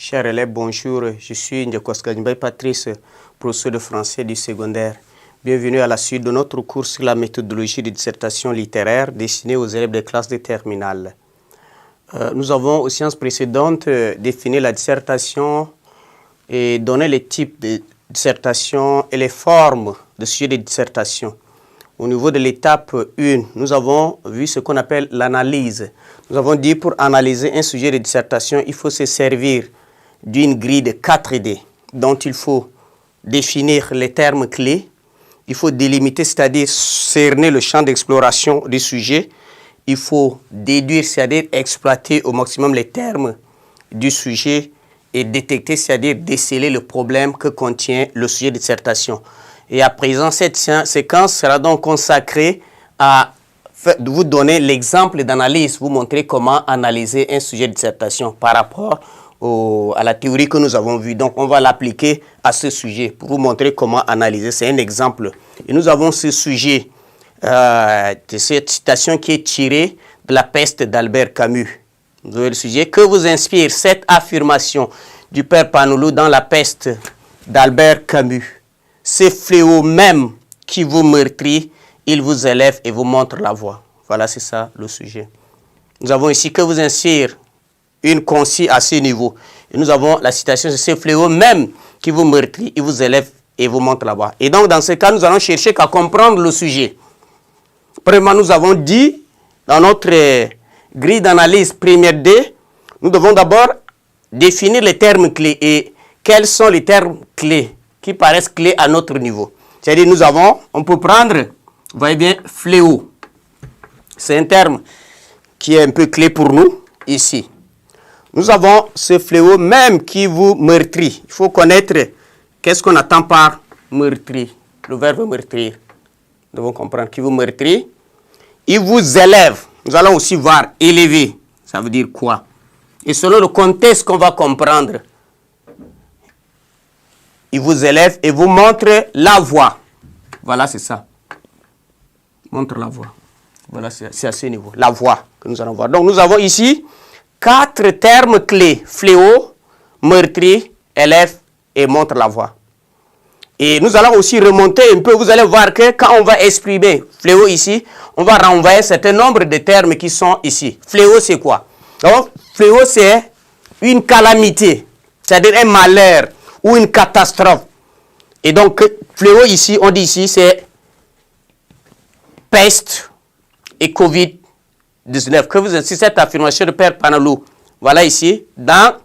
Chers élèves, bonjour. Je suis Ndjekoska Patrice, professeur de français du secondaire. Bienvenue à la suite de notre cours sur la méthodologie de dissertation littéraire destinée aux élèves des classes de terminale. Nous avons aux séances précédentes défini la dissertation et donné les types de dissertation et les formes de sujet de dissertation. Au niveau de l'étape 1, nous avons vu ce qu'on appelle l'analyse. Nous avons dit pour analyser un sujet de dissertation, il faut se servir d'une grille de 4 idées dont il faut définir les termes clés, il faut délimiter, c'est-à-dire cerner le champ d'exploration du sujet, il faut déduire, c'est-à-dire exploiter au maximum les termes du sujet et détecter, c'est-à-dire déceler le problème que contient le sujet de dissertation. Et à présent, cette séquence sera donc consacrée à vous donner l'exemple d'analyse, vous montrer comment analyser un sujet de dissertation par rapport à la théorie que nous avons vue. Donc, on va l'appliquer à ce sujet pour vous montrer comment analyser. C'est un exemple. Et nous avons ce sujet de cette citation qui est tirée de La peste d'Albert Camus. Vous avez le sujet. Que vous inspire cette affirmation du père Panolou dans La peste d'Albert Camus? Ces fléaux même qui vous meurtrient, il vous élève et vous montre la voie. Voilà, c'est ça le sujet. Nous avons ici que vous inspire une consigne à ce niveau. Et nous avons la citation de ces fléaux même qui vous meurtrient, il vous élève et vous montre la voie. Et donc, dans ce cas, nous allons chercher qu'à comprendre le sujet. Premièrement, nous avons dit, dans notre grille d'analyse première D, nous devons d'abord définir les termes clés. Et quels sont les termes clés qui paraissent clés à notre niveau? C'est-à-dire, on peut prendre, vous voyez bien, fléau. C'est un terme qui est un peu clé pour nous, ici. Nous avons ce fléau même qui vous meurtrit. Il faut connaître qu'est-ce qu'on attend par meurtrir. Le verbe meurtrir. Nous devons comprendre qui vous meurtrit. Il vous élève. Nous allons aussi voir élever. Ça veut dire quoi? Et selon le contexte qu'on va comprendre, il vous élève et vous montre la voie. Voilà, c'est ça. Montre la voie. Voilà, c'est à ce niveau. La voie que nous allons voir. Donc, nous avons ici 4 termes clés. Fléau, meurtri, élève et montre la voie. Et nous allons aussi remonter un peu. Vous allez voir que quand on va exprimer fléau ici, on va renvoyer un certain nombre de termes qui sont ici. Fléau, c'est quoi? Donc, fléau, c'est une calamité, c'est-à-dire un malheur ou une catastrophe. Et donc, fléau ici, on dit ici, c'est peste et Covid-19. Que vous insistez cette affirmation de père Panolou. Voilà ici, dans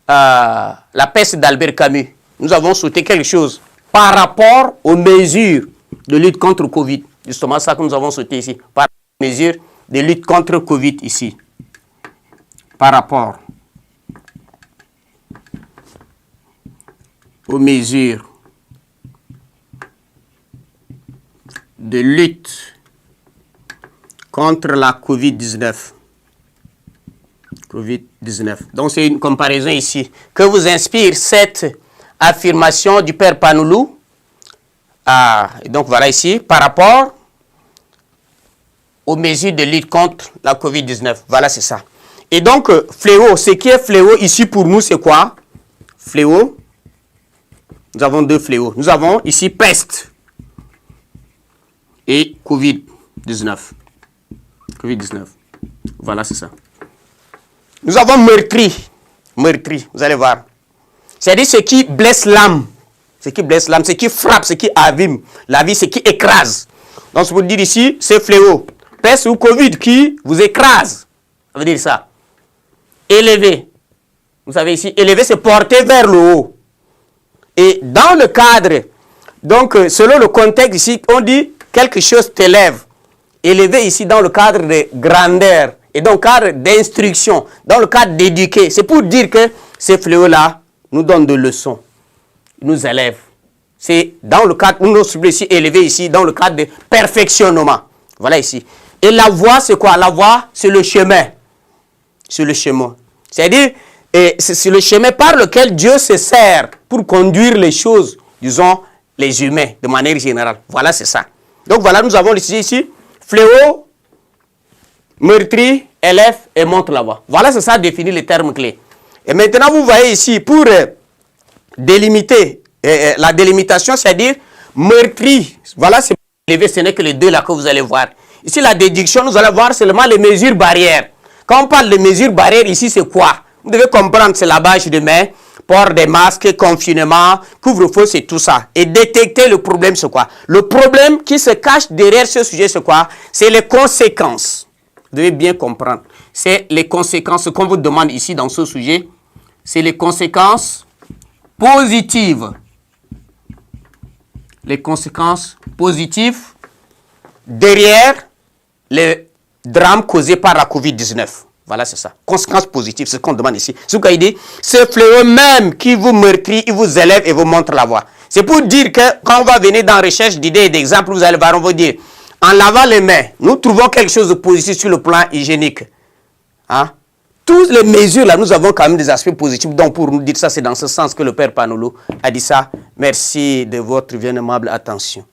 La peste d'Albert Camus. Nous avons sauté quelque chose par rapport aux mesures de lutte contre le Covid. Justement, ça que nous avons sauté ici. Par rapport aux mesures de lutte contre le Covid ici. Par rapport aux mesures de lutte contre la Covid-19. Covid-19. Donc, c'est une comparaison ici. Que vous inspire cette affirmation du père Panolou? Donc, voilà ici, par rapport aux mesures de lutte contre la Covid-19. Voilà, c'est ça. Et donc, fléau, ce qui est fléau ici pour nous, c'est quoi? Fléau. Nous avons 2 fléaux. Nous avons ici peste et Covid-19. Covid-19. Voilà, c'est ça. Nous avons meurtri. Meurtri, vous allez voir. C'est-à-dire ce qui blesse l'âme. Ce qui blesse l'âme, ce qui frappe, ce qui abîme la vie, ce qui écrase. Donc, je vous dire ici, c'est fléau. Peste ou Covid qui vous écrase. Ça veut dire ça. Élevé. Vous savez ici, élevé, c'est porter vers le haut. Et dans le cadre, donc, selon le contexte ici, on dit quelque chose t'élève. Élevé ici dans le cadre de grandeur et dans le cadre d'instruction, dans le cadre d'éduquer. C'est pour dire que ces fléaux-là nous donnent des leçons, nous élèvent. C'est dans le cadre, nous sommes ici élevés ici, dans le cadre de perfectionnement. Voilà ici. Et la voie, c'est quoi? La voie, c'est le chemin. C'est le chemin. C'est-à-dire, c'est le chemin par lequel Dieu se sert pour conduire les choses, disons, les humains, de manière générale. Voilà, c'est ça. Donc voilà, nous avons ici, fléau, meurtri, élève et montre la voie. Voilà, c'est ça, définir les termes clés. Et maintenant, vous voyez ici, pour délimiter, la délimitation, c'est-à-dire meurtri. Voilà, c'est élevé, ce n'est que les deux là que vous allez voir. Ici, la déduction, nous allons voir seulement les mesures barrières. Quand on parle de mesures barrières, ici, c'est quoi? Vous devez comprendre, c'est lavage de mains, port des masques, confinement, couvre-feu, c'est tout ça. Et détecter le problème, c'est quoi? Le problème qui se cache derrière ce sujet, c'est quoi? C'est les conséquences. Vous devez bien comprendre. C'est les conséquences, ce qu'on vous demande ici dans ce sujet, c'est les conséquences positives. Les conséquences positives derrière les drames causés par la COVID-19. Voilà, c'est ça. Conséquences positives, c'est ce qu'on demande ici. Ce qu'il dit, ce fléau même qui vous meurtrit, il vous élève et vous montre la voie. C'est pour dire que quand on va venir dans la recherche d'idées et d'exemples, vous allez voir, on va dire, en lavant les mains, nous trouvons quelque chose de positif sur le plan hygiénique. Hein? Toutes les mesures là, nous avons quand même des aspects positifs. Donc pour nous dire ça, c'est dans ce sens que le Père Panolo a dit ça. Merci de votre bien aimable attention.